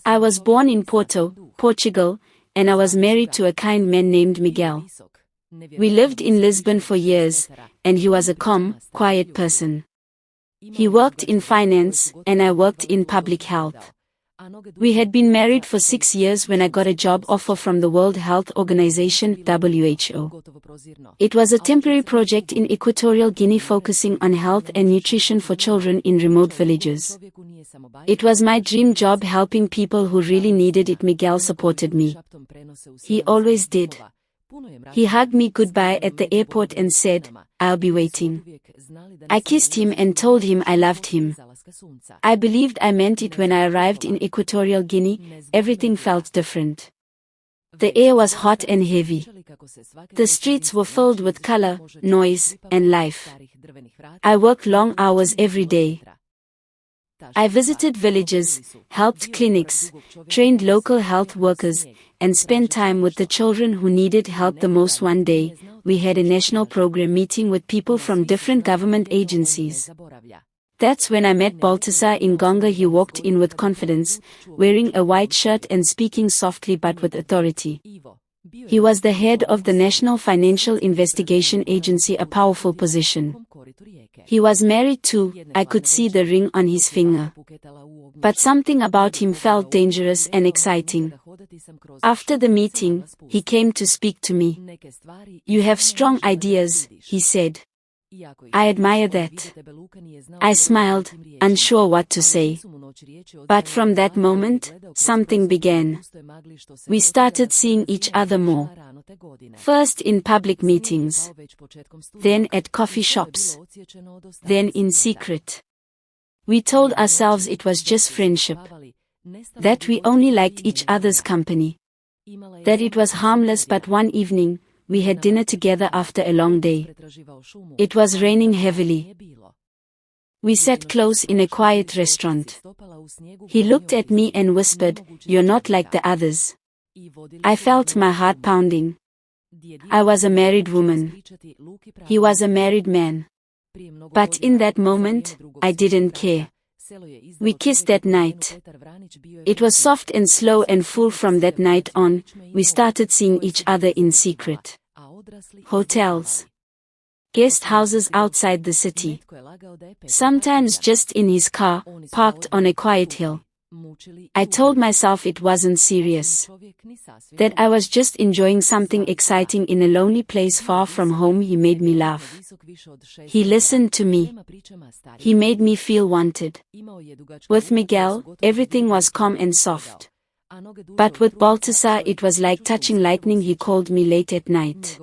I was born in Porto, Portugal, and I was married to a kind man named Miguel. We lived in Lisbon for years, and he was a calm, quiet person. He worked in finance, and I worked in public health. We had been married for 6 years when I got a job offer from the World Health Organization (WHO). It was a temporary project in Equatorial Guinea focusing on health and nutrition for children in remote villages. It was my dream job helping people who really needed it. Miguel supported me. He always did. He hugged me goodbye at the airport and said, "I'll be waiting." I kissed him and told him I loved him. I believed I meant it. When I arrived in Equatorial Guinea, everything felt different. The air was hot and heavy. The streets were filled with color, noise, and life. I worked long hours every day. I visited villages, helped clinics, trained local health workers, and spent time with the children who needed help the most. One day, we had a national program meeting with people from different government agencies. That's when I met Baltasar in Gonga. He walked in with confidence, wearing a white shirt and speaking softly but with authority. He was the head of the National Financial Investigation Agency, a powerful position. He was married too. I could see the ring on his finger. But something about him felt dangerous and exciting. After the meeting, he came to speak to me. "You have strong ideas," he said. "I admire that." I smiled, unsure what to say. But from that moment, something began. We started seeing each other more. First in public meetings, then at coffee shops, then in secret. We told ourselves it was just friendship, that we only liked each other's company, that it was harmless. But one evening, we had dinner together after a long day. It was raining heavily. We sat close in a quiet restaurant. He looked at me and whispered, "You're not like the others." I felt my heart pounding. I was a married woman. He was a married man. But in that moment, I didn't care. We kissed that night. It was soft and slow and full. From that night on, we started seeing each other in secret. Hotels, guest houses outside the city, sometimes just in his car, parked on a quiet hill. I told myself it wasn't serious, that I was just enjoying something exciting in a lonely place far from home. He made me laugh. He listened to me. He made me feel wanted. With Miguel, everything was calm and soft. But with Baltasar, it was like touching lightning. He called me late at night.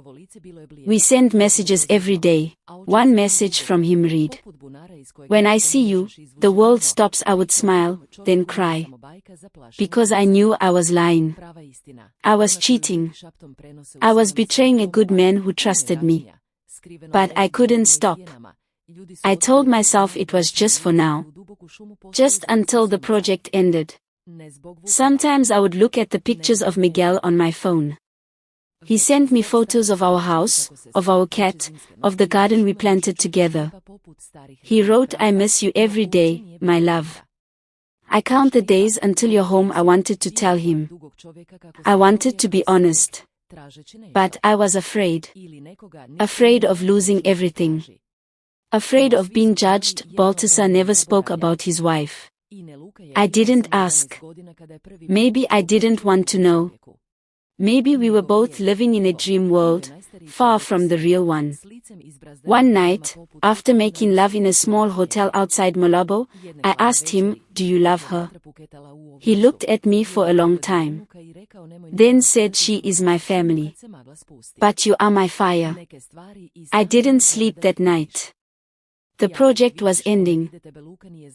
We sent messages every day. One message from him read, "When I see you, the world stops." I would smile, then cry. Because I knew I was lying. I was cheating. I was betraying a good man who trusted me. But I couldn't stop. I told myself it was just for now. Just until the project ended. Sometimes I would look at the pictures of Miguel on my phone. He sent me photos of our house, of our cat, of the garden we planted together. He wrote, "I miss you every day, my love. I count the days until you're home." I wanted to tell him. I wanted to be honest. But I was afraid. Afraid of losing everything. Afraid of being judged. Baltasar never spoke about his wife. I didn't ask. Maybe I didn't want to know. Maybe we were both living in a dream world, far from the real one. One night, after making love in a small hotel outside Malabo, I asked him, "Do you love her?" He looked at me for a long time. Then said, "She is my family. But you are my fire." I didn't sleep that night. The project was ending.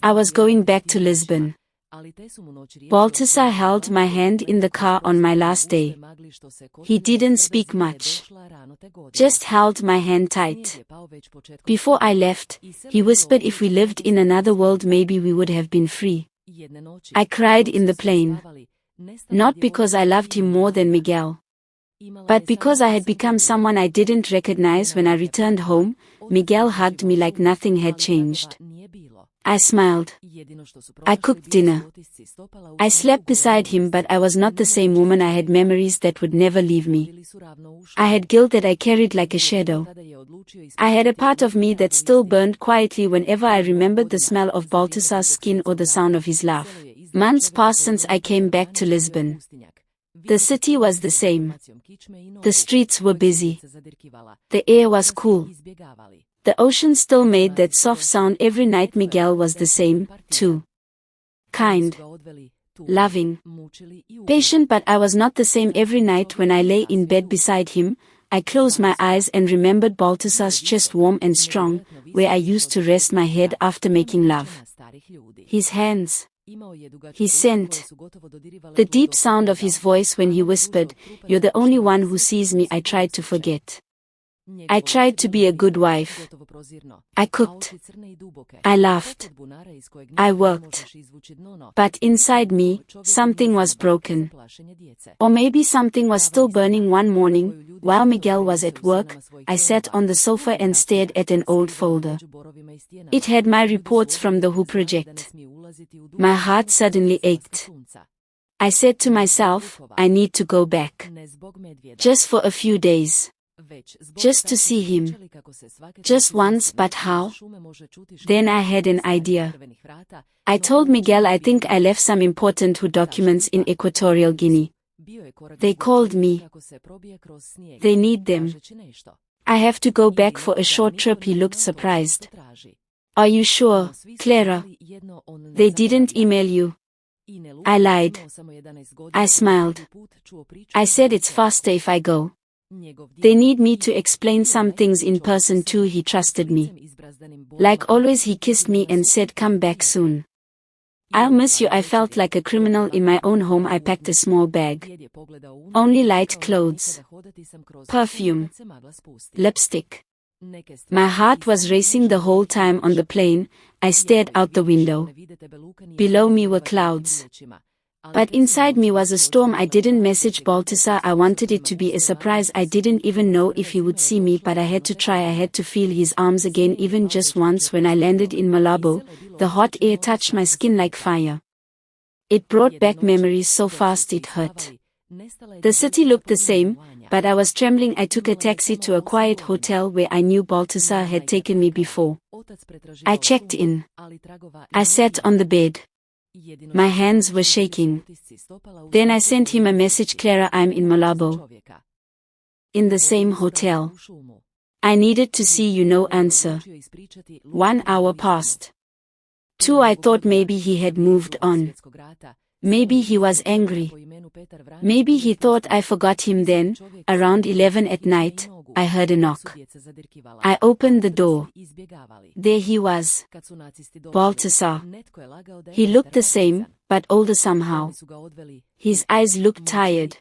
I was going back to Lisbon. Baltasar held my hand in the car on my last day. He didn't speak much. Just held my hand tight. Before I left, he whispered, "If we lived in another world, maybe we would have been free." I cried in the plane. Not because I loved him more than Miguel, but because I had become someone I didn't recognize. When I returned home, Miguel hugged me like nothing had changed. I smiled. I cooked dinner. I slept beside him, but I was not the same woman. I had memories that would never leave me. I had guilt that I carried like a shadow. I had a part of me that still burned quietly whenever I remembered the smell of Baltasar's skin or the sound of his laugh. Months passed since I came back to Lisbon. The city was the same. The streets were busy. The air was cool. The ocean still made that soft sound every night. Miguel was the same, too. Kind, loving, patient, but I was not the same. Every night when I lay in bed beside him, I closed my eyes and remembered Baltasar's chest, warm and strong, where I used to rest my head after making love. His hands, his scent, the deep sound of his voice when he whispered, "You're the only one who sees me." I tried to forget. I tried to be a good wife. I cooked. I laughed. I worked. But inside me, something was broken. Or maybe something was still burning. One morning, while Miguel was at work, I sat on the sofa and stared at an old folder. It had my reports from the WHO project. My heart suddenly ached. I said to myself, I need to go back. Just for a few days. Just to see him. Just once, but how? Then I had an idea. I told Miguel I think I left some important WHO documents in Equatorial Guinea. They called me. They need them. I have to go back for a short trip. He looked surprised. Are you sure, Clara? They didn't email you? I lied. I smiled. I said it's faster if I go. They need me to explain some things in person too. He trusted me. Like always, he kissed me and said, "Come back soon. I'll miss you." I felt like a criminal in my own home. I packed a small bag. Only light clothes. Perfume. Lipstick. My heart was racing the whole time on the plane. I stared out the window. Below me were clouds. But inside me was a storm. I didn't message Baltasar. I wanted it to be a surprise. I didn't even know if he would see me, but I had to try. I had to feel his arms again, even just once. When I landed in Malabo, the hot air touched my skin like fire. It brought back memories so fast it hurt. The city looked the same, but I was trembling. I took a taxi to a quiet hotel where I knew Baltasar had taken me before. I checked in. I sat on the bed. My hands were shaking. Then I sent him a message, "Clara, I'm in Malabo. In the same hotel. I needed to see you." No answer. 1 hour passed. 2, I thought maybe he had moved on. Maybe he was angry. Maybe he thought I forgot him. Then, around 11 at night, I heard a knock. I opened the door. There he was. Baltasar. He looked the same, but older somehow. His eyes looked tired.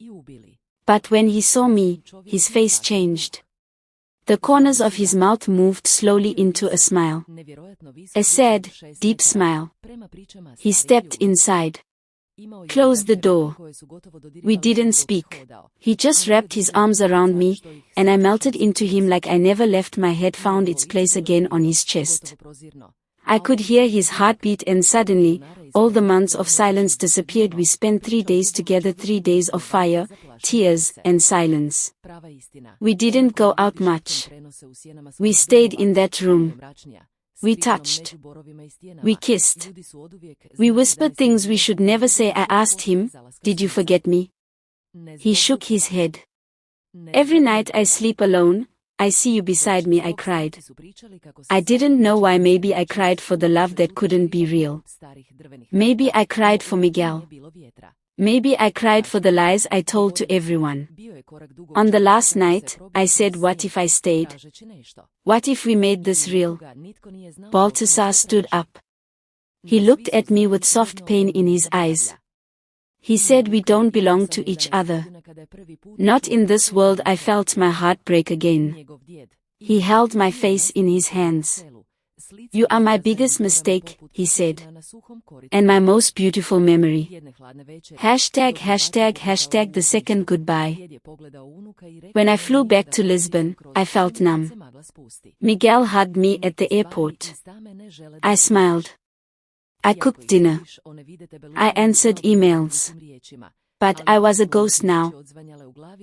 But when he saw me, his face changed. The corners of his mouth moved slowly into a smile. A sad, deep smile. He stepped inside. Closed the door. We didn't speak. He just wrapped his arms around me, and I melted into him like I never left. My head found its place again on his chest. I could hear his heartbeat, and suddenly, all the months of silence disappeared. We spent 3 days together, 3 days of fire, tears, and silence. We didn't go out much. We stayed in that room. We touched. We kissed. We whispered things we should never say. I asked him, "Did you forget me?" He shook his head. "Every night I sleep alone, I see you beside me." I cried. I didn't know why. Maybe I cried for the love that couldn't be real. Maybe I cried for Miguel. Maybe I cried for the lies I told to everyone. On the last night, I said, "What if I stayed? What if we made this real?" Baltasar stood up. He looked at me with soft pain in his eyes. He said, "We don't belong to each other. Not in this world." I felt my heart break again. He held my face in his hands. "You are my biggest mistake," he said. "And my most beautiful memory." #### the second goodbye. When I flew back to Lisbon, I felt numb. Miguel hugged me at the airport. I smiled. I cooked dinner. I answered emails. But I was a ghost now.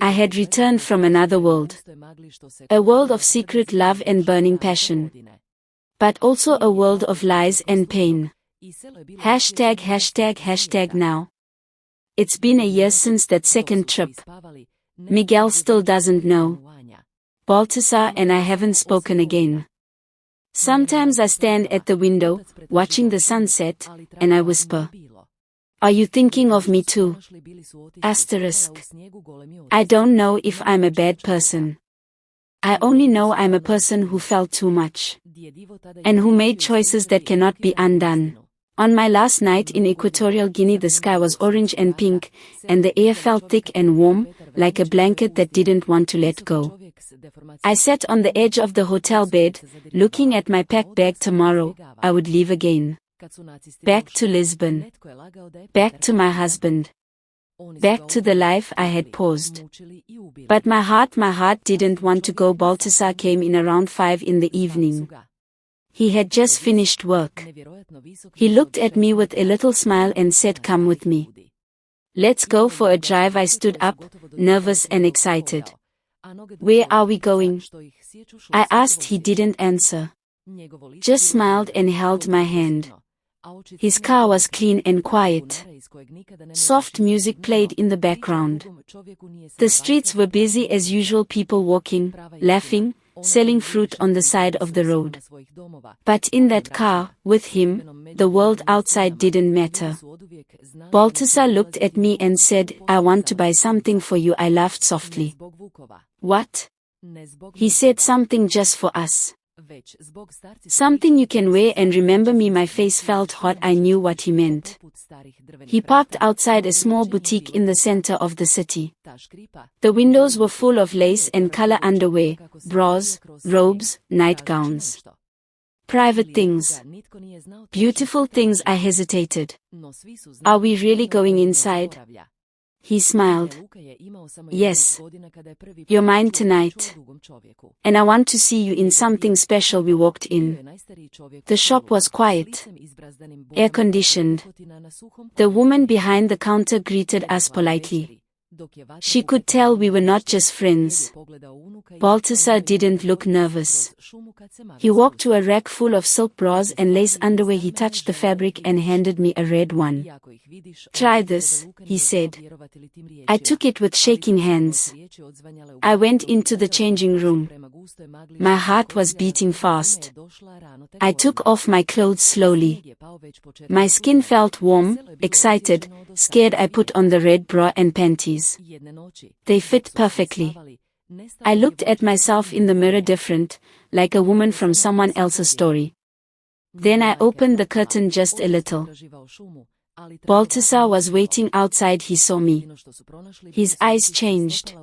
I had returned from another world. A world of secret love and burning passion. But also a world of lies and pain. ### now. It's been a year since that second trip. Miguel still doesn't know. Baltasar and I haven't spoken again. Sometimes I stand at the window, watching the sunset, and I whisper, "Are you thinking of me too?" Asterisk. I don't know if I'm a bad person. I only know I'm a person who felt too much. And who made choices that cannot be undone. On my last night in Equatorial Guinea, the sky was orange and pink, and the air felt thick and warm, like a blanket that didn't want to let go. I sat on the edge of the hotel bed, looking at my packed bag. Tomorrow, I would leave again. Back to Lisbon. Back to my husband. Back to the life I had paused. But my heart didn't want to go. Baltasar came in around 5 in the evening. He had just finished work. He looked at me with a little smile and said, "Come with me. Let's go for a drive." I stood up, nervous and excited. "Where are we going?" I asked. He didn't answer. Just smiled and held my hand. His car was clean and quiet. Soft music played in the background. The streets were busy as usual, people walking, laughing, selling fruit on the side of the road. But in that car, with him, the world outside didn't matter. Baltasar looked at me and said, "I want to buy something for you." I laughed softly. "What?" He said, "Something just for us. Something you can wear and remember me." My face felt hot. I knew what he meant. He parked outside a small boutique in the center of the city. The windows were full of lace and color underwear, bras, robes, nightgowns. Private things. Beautiful things. I hesitated. "Are we really going inside?" He smiled. "Yes. You're mine tonight. And I want to see you in something special." We walked in. The shop was quiet, air-conditioned. The woman behind the counter greeted us politely. She could tell we were not just friends. Baltasar didn't look nervous. He walked to a rack full of silk bras and lace underwear. He touched the fabric and handed me a red one. "Try this," he said. I took it with shaking hands. I went into the changing room. My heart was beating fast. I took off my clothes slowly. My skin felt warm, excited, scared. I put on the red bra and panties. They fit perfectly. I looked at myself in the mirror, different, like a woman from someone else's story. Then I opened the curtain just a little. Baltasar was waiting outside. He saw me. His eyes changed.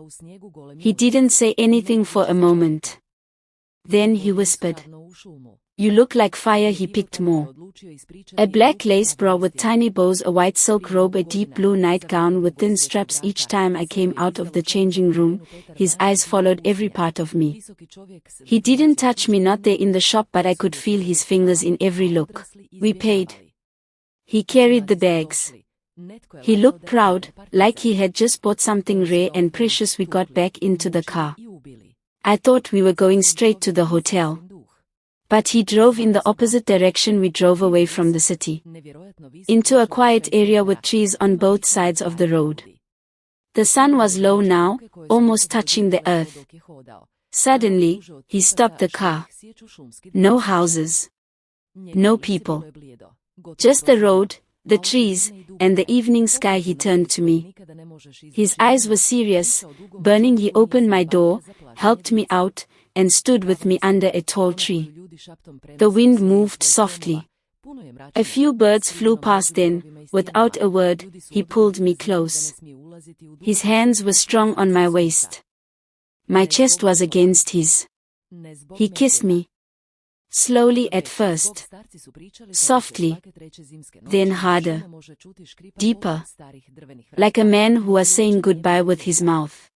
He didn't say anything for a moment. Then he whispered, "You look like fire." He picked more. A black lace bra with tiny bows, a white silk robe, a deep blue nightgown with thin straps. Each time I came out of the changing room, his eyes followed every part of me. He didn't touch me, not there in the shop, but I could feel his fingers in every look. We paid. He carried the bags. He looked proud, like he had just bought something rare and precious. We got back into the car. I thought we were going straight to the hotel. But he drove in the opposite direction. We drove away from the city, into a quiet area with trees on both sides of the road. The sun was low now, almost touching the earth. Suddenly, he stopped the car. No houses. No people. Just the road, the trees, and the evening sky. He turned to me. His eyes were serious, burning. He opened my door, helped me out, and stood with me under a tall tree. The wind moved softly. A few birds flew past. Then, without a word, he pulled me close. His hands were strong on my waist. My chest was against his. He kissed me. Slowly at first. Softly. Then harder. Deeper. Like a man who was saying goodbye with his mouth.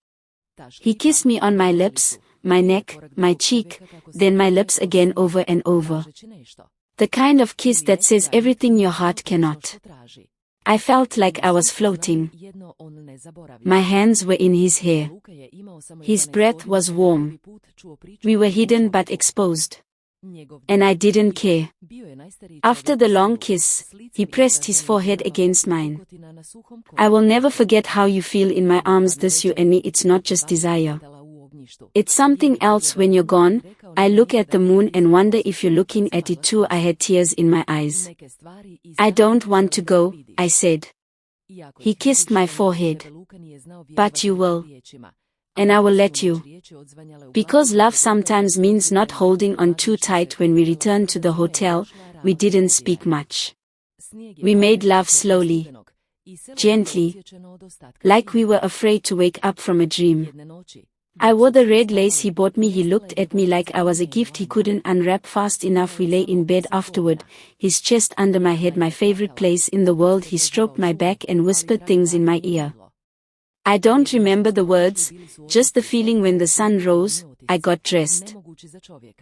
He kissed me on my lips, my neck, my cheek, then my lips again, over and over. The kind of kiss that says everything your heart cannot. I felt like I was floating. My hands were in his hair. His breath was warm. We were hidden but exposed. And I didn't care. After the long kiss, he pressed his forehead against mine. I will never forget how you feel in my arms. This you and me, it's not just desire. It's something else when you're gone. I look at the moon and wonder if you're looking at it too. I had tears in my eyes. I don't want to go, I said. He kissed my forehead. But you will. And I will let you. Because love sometimes means not holding on too tight. When we returned to the hotel, we didn't speak much. We made love slowly, gently, like we were afraid to wake up from a dream. I wore the red lace he bought me. He looked at me like I was a gift he couldn't unwrap fast enough. We lay in bed afterward, his chest under my head, my favorite place in the world. He stroked my back and whispered things in my ear. I don't remember the words, just the feeling. When the sun rose, I got dressed.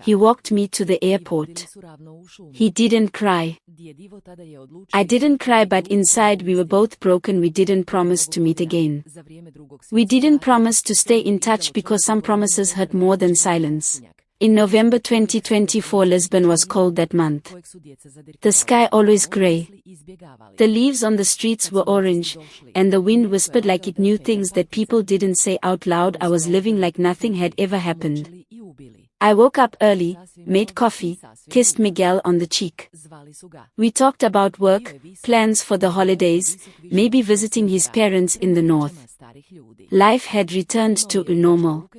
He walked me to the airport. He didn't cry. I didn't cry, but inside we were both broken. We didn't promise to meet again. We didn't promise to stay in touch because some promises hurt more than silence. In November 2024, Lisbon was cold that month. The sky always gray. The leaves on the streets were orange, and the wind whispered like it knew things that people didn't say out loud. I was living like nothing had ever happened. I woke up early, made coffee, kissed Miguel on the cheek. We talked about work, plans for the holidays, maybe visiting his parents in the north. Life had returned to normal.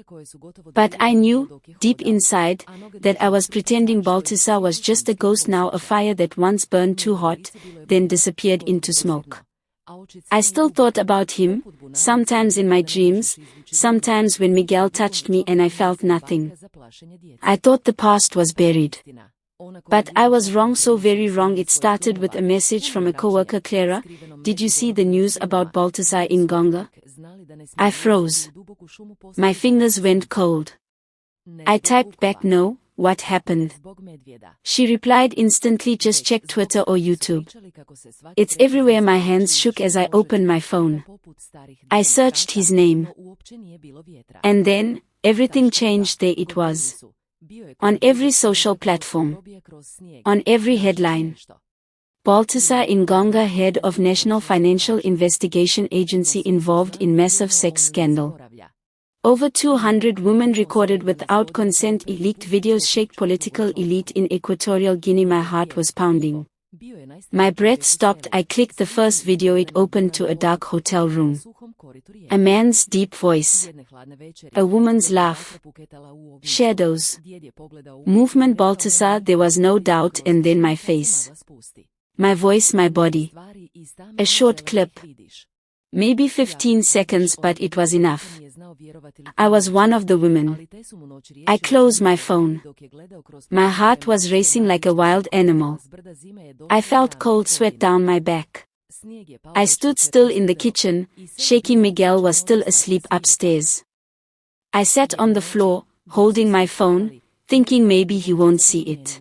But I knew, deep inside, that I was pretending. Baltisa was just a ghost now, a fire that once burned too hot, then disappeared into smoke. I still thought about him, sometimes in my dreams, sometimes when Miguel touched me and I felt nothing. I thought the past was buried. But I was wrong, so very wrong. It started with a message from a coworker. Clara, did you see the news about Baltasar in Gonga? I froze. My fingers went cold. I typed back, no, what happened? She replied instantly, just check Twitter or YouTube. It's everywhere. My hands shook as I opened my phone. I searched his name. And then, everything changed. There it was. On every social platform. On every headline. Baltasar in Gonga, head of National Financial Investigation Agency, involved in massive sex scandal. Over 200 women recorded without consent. Leaked videos shake political elite in Equatorial Guinea. My heart was pounding. My breath stopped. I clicked the first video. It opened to a dark hotel room. A man's deep voice. A woman's laugh. Shadows. Movement. Baltasar, there was no doubt. And then my face. My voice, my body. A short clip. Maybe 15 seconds, but it was enough. I was one of the women. I closed my phone. My heart was racing like a wild animal. I felt cold sweat down my back. I stood still in the kitchen, shaking. Miguel was still asleep upstairs. I sat on the floor, holding my phone, thinking maybe he won't see it.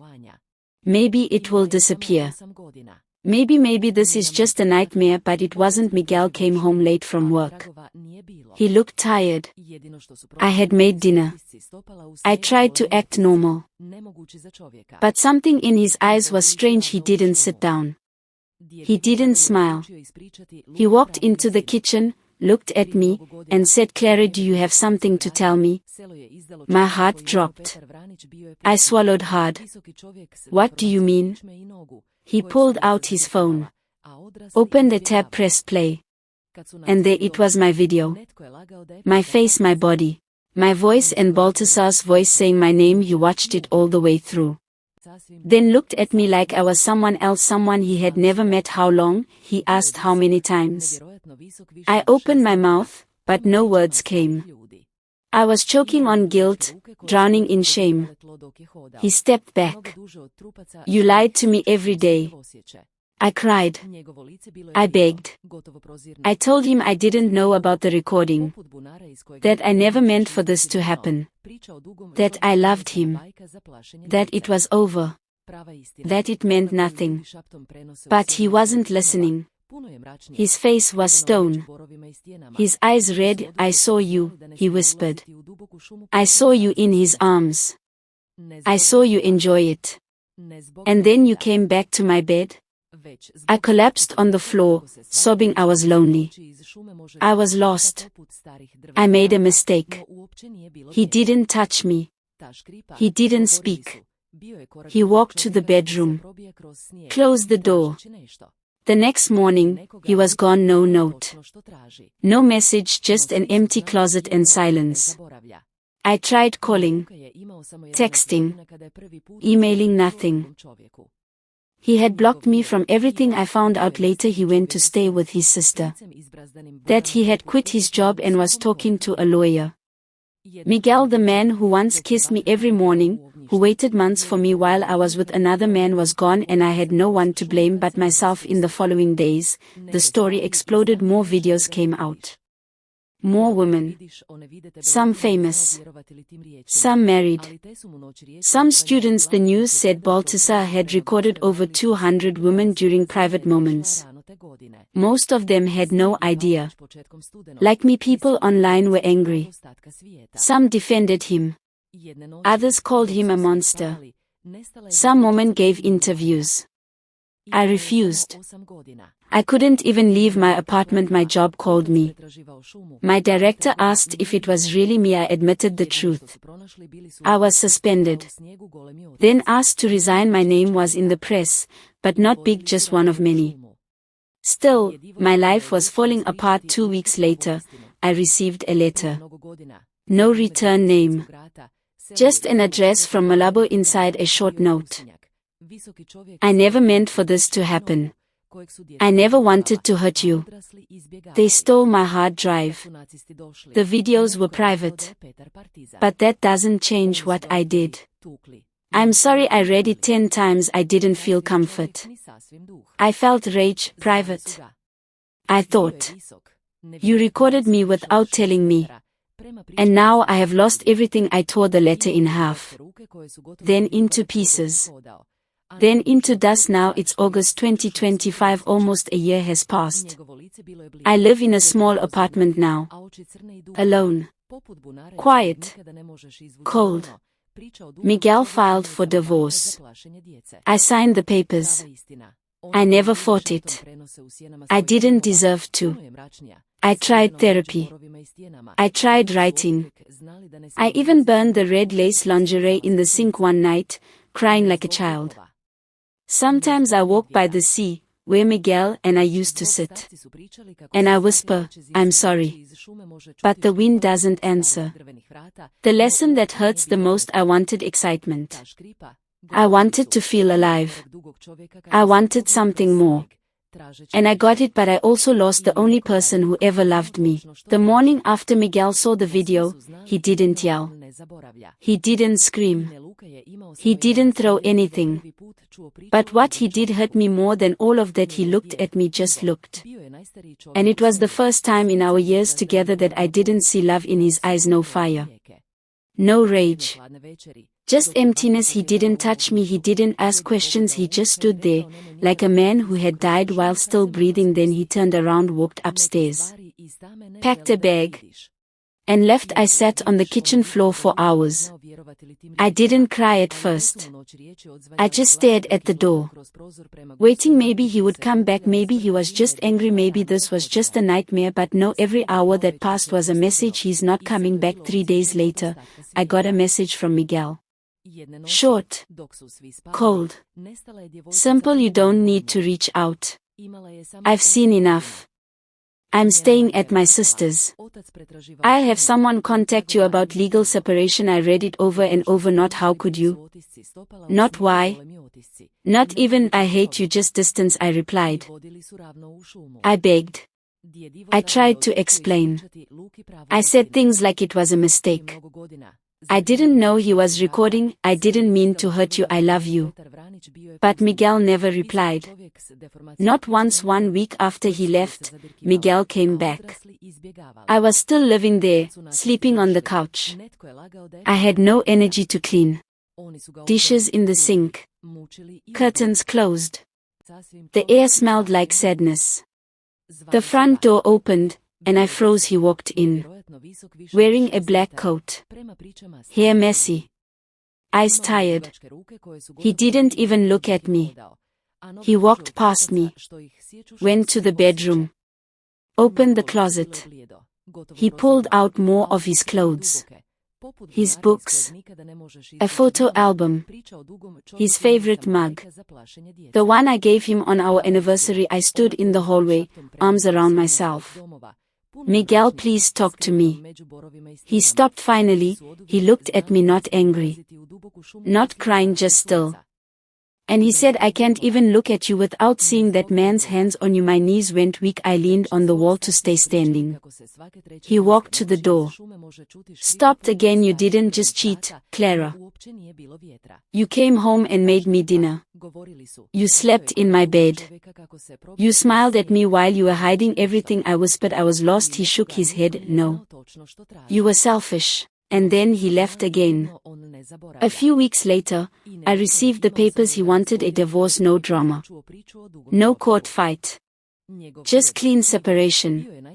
Maybe it will disappear. Maybe this is just a nightmare, but it wasn't. Miguel came home late from work. He looked tired. I had made dinner. I tried to act normal. But something in his eyes was strange. He didn't sit down. He didn't smile. He walked into the kitchen, looked at me, and said, Clara, do you have something to tell me? My heart dropped. I swallowed hard. What do you mean? He pulled out his phone, opened the tab, pressed play. And there it was, my video. My face, my body, my voice, and Baltasar's voice saying my name. He watched it all the way through. Then looked at me like I was someone else, someone he had never met. How long? He asked. How many times? I opened my mouth, but no words came. I was choking on guilt, drowning in shame. He stepped back. You lied to me every day. I cried. I begged. I told him I didn't know about the recording. That I never meant for this to happen. That I loved him. That it was over. that it meant nothing. But he wasn't listening. His face was stone. His eyes red. "I saw you," he whispered. "I saw you in his arms. I saw you enjoy it. And then you came back to my bed?" I collapsed on the floor, sobbing. I was lonely. I was lost. I made a mistake. He didn't touch me. He didn't speak. He walked to the bedroom, closed the door. The next morning, he was gone. No note. No message, just an empty closet and silence. I tried calling, texting, emailing, nothing. He had blocked me from everything. I found out later he went to stay with his sister. That he had quit his job and was talking to a lawyer. Miguel, the man who once kissed me every morning, who waited months for me while I was with another man, was gone, and I had no one to blame but myself. In the following days, the story exploded. More videos came out. More women. Some famous. Some married. Some students. The news said Baltasar had recorded over 200 women during private moments. Most of them had no idea. Like me, people online were angry. Some defended him. Others called him a monster. Some women gave interviews. I refused. I couldn't even leave my apartment. My job called me. My director asked if it was really me. I admitted the truth. I was suspended. Then asked to resign. My name was in the press, but not big, just one of many. Still, my life was falling apart. 2 weeks later, I received a letter. No return name. Just an address from Malabo inside a short note. I never meant for this to happen. I never wanted to hurt you. They stole my hard drive. The videos were private. But that doesn't change what I did. I'm sorry. I read it 10 times. I didn't feel comfort. I felt rage. Private. I thought, you recorded me without telling me. And now I have lost everything. I tore the letter in half. Then into pieces. Then into dust. Now it's August 2025. Almost a year has passed. I live in a small apartment now. Alone. Quiet. Cold. Miguel filed for divorce. I signed the papers. I never fought it. I didn't deserve to. I tried therapy. I tried writing. I even burned the red lace lingerie in the sink one night, crying like a child. Sometimes I walk by the sea, where Miguel and I used to sit. And I whisper, I'm sorry. But the wind doesn't answer. The lesson that hurts the most: I wanted excitement. I wanted to feel alive. I wanted something more. And I got it, but I also lost the only person who ever loved me. The morning after Miguel saw the video, he didn't yell. He didn't scream. He didn't throw anything. But what he did hurt me more than all of that. He looked at me, just looked. And it was the first time in our years together that I didn't see love in his eyes. No fire. No rage. Just emptiness. He didn't touch me. He didn't ask questions. He just stood there, like a man who had died while still breathing. Then he turned around, walked upstairs, packed a bag, and left. I sat on the kitchen floor for hours. I didn't cry at first. I just stared at the door, waiting. Maybe he would come back. Maybe he was just angry. Maybe this was just a nightmare. But no, every hour that passed was a message. He's not coming back. 3 days later, I got a message from Miguel. Short, cold, simple. You don't need to reach out. I've seen enough. I'm staying at my sister's. I'll have someone contact you about legal separation. I read it over and over. Not how could you? Not why? Not even I hate you, just distance. I replied. I begged. I tried to explain. I said things like it was a mistake. I didn't know he was recording. I didn't mean to hurt you. I love you. But Miguel never replied. Not once. 1 week after he left, Miguel came back. I was still living there, sleeping on the couch. I had no energy to clean dishes in the sink. Curtains closed. The air smelled like sadness. The front door opened, and I froze. He walked in, wearing a black coat, hair messy, eyes tired. He didn't even look at me. He walked past me, went to the bedroom, opened the closet. He pulled out more of his clothes, his books, a photo album, his favorite mug, the one I gave him on our anniversary. I stood in the hallway, arms around myself. Miguel, please talk to me. He stopped finally. He looked at me, not angry, not crying, just still. And he said, I can't even look at you without seeing that man's hands on you. My knees went weak. I leaned on the wall to stay standing. He walked to the door. Stopped again. You didn't just cheat, Clara. You came home and made me dinner. You slept in my bed. You smiled at me while you were hiding everything. I whispered I was lost. He shook his head. No. You were selfish. And then he left again. A few weeks later, I received the papers. He wanted a divorce. No drama. No court fight. Just clean separation.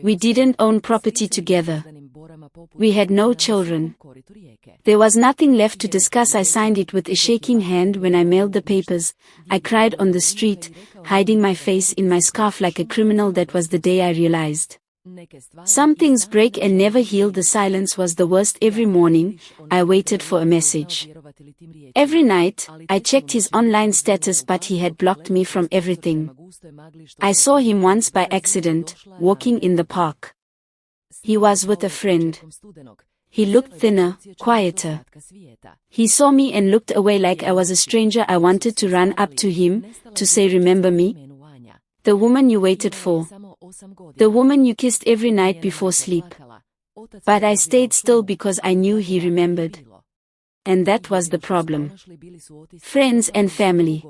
We didn't own property together. We had no children. There was nothing left to discuss. I signed it with a shaking hand. When I mailed the papers, I cried on the street, hiding my face in my scarf like a criminal. That was the day I realized some things break and never heal. The silence was the worst. Every morning, I waited for a message. Every night, I checked his online status, but he had blocked me from everything. I saw him once by accident, walking in the park. He was with a friend. He looked thinner, quieter. He saw me and looked away like I was a stranger. I wanted to run up to him, to say, remember me? The woman you waited for. The woman you kissed every night before sleep. But I stayed still because I knew he remembered. And that was the problem. Friends and family.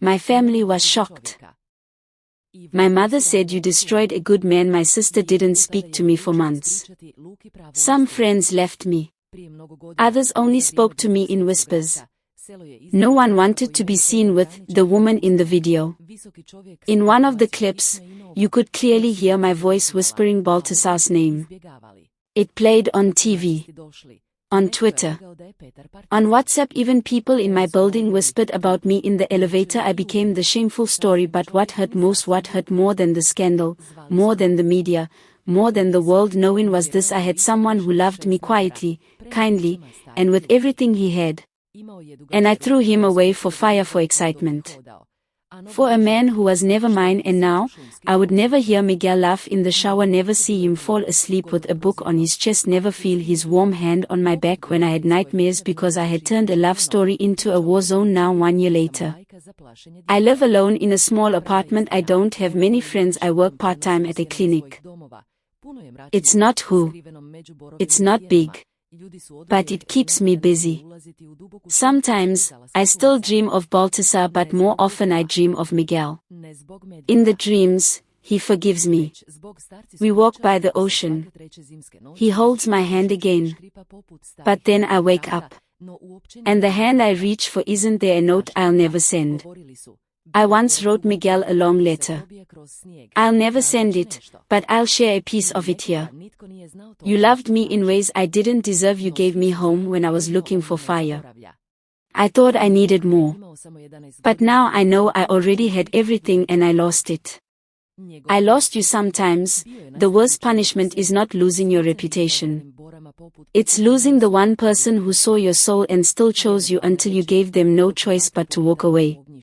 My family was shocked. My mother said, you destroyed a good man. My sister didn't speak to me for months. Some friends left me. Others only spoke to me in whispers. No one wanted to be seen with the woman in the video. In one of the clips, you could clearly hear my voice whispering Baltasar's name. It played on TV, on Twitter, on WhatsApp. Even people in my building whispered about me in the elevator. I became the shameful story. But what hurt most, what hurt more than the scandal, more than the media, more than the world knowing, was this: I had someone who loved me quietly, kindly, and with everything he had. And I threw him away for fire, for excitement. For a man who was never mine. And now, I would never hear Miguel laugh in the shower, never see him fall asleep with a book on his chest, never feel his warm hand on my back when I had nightmares because I had turned a love story into a war zone. Now, 1 year later, I live alone in a small apartment. I don't have many friends. I work part-time at a clinic. It's not who. It's not big. But it keeps me busy. Sometimes, I still dream of Baltasar, but more often I dream of Miguel. In the dreams, he forgives me. We walk by the ocean. He holds my hand again. But then I wake up. And the hand I reach for isn't there. A note I'll never send. I once wrote Miguel a long letter. I'll never send it, but I'll share a piece of it here. You loved me in ways I didn't deserve. You gave me home when I was looking for fire. I thought I needed more. But now I know I already had everything and I lost it. I lost you. Sometimes, the worst punishment is not losing your reputation. It's losing the one person who saw your soul and still chose you until you gave them no choice but to walk away.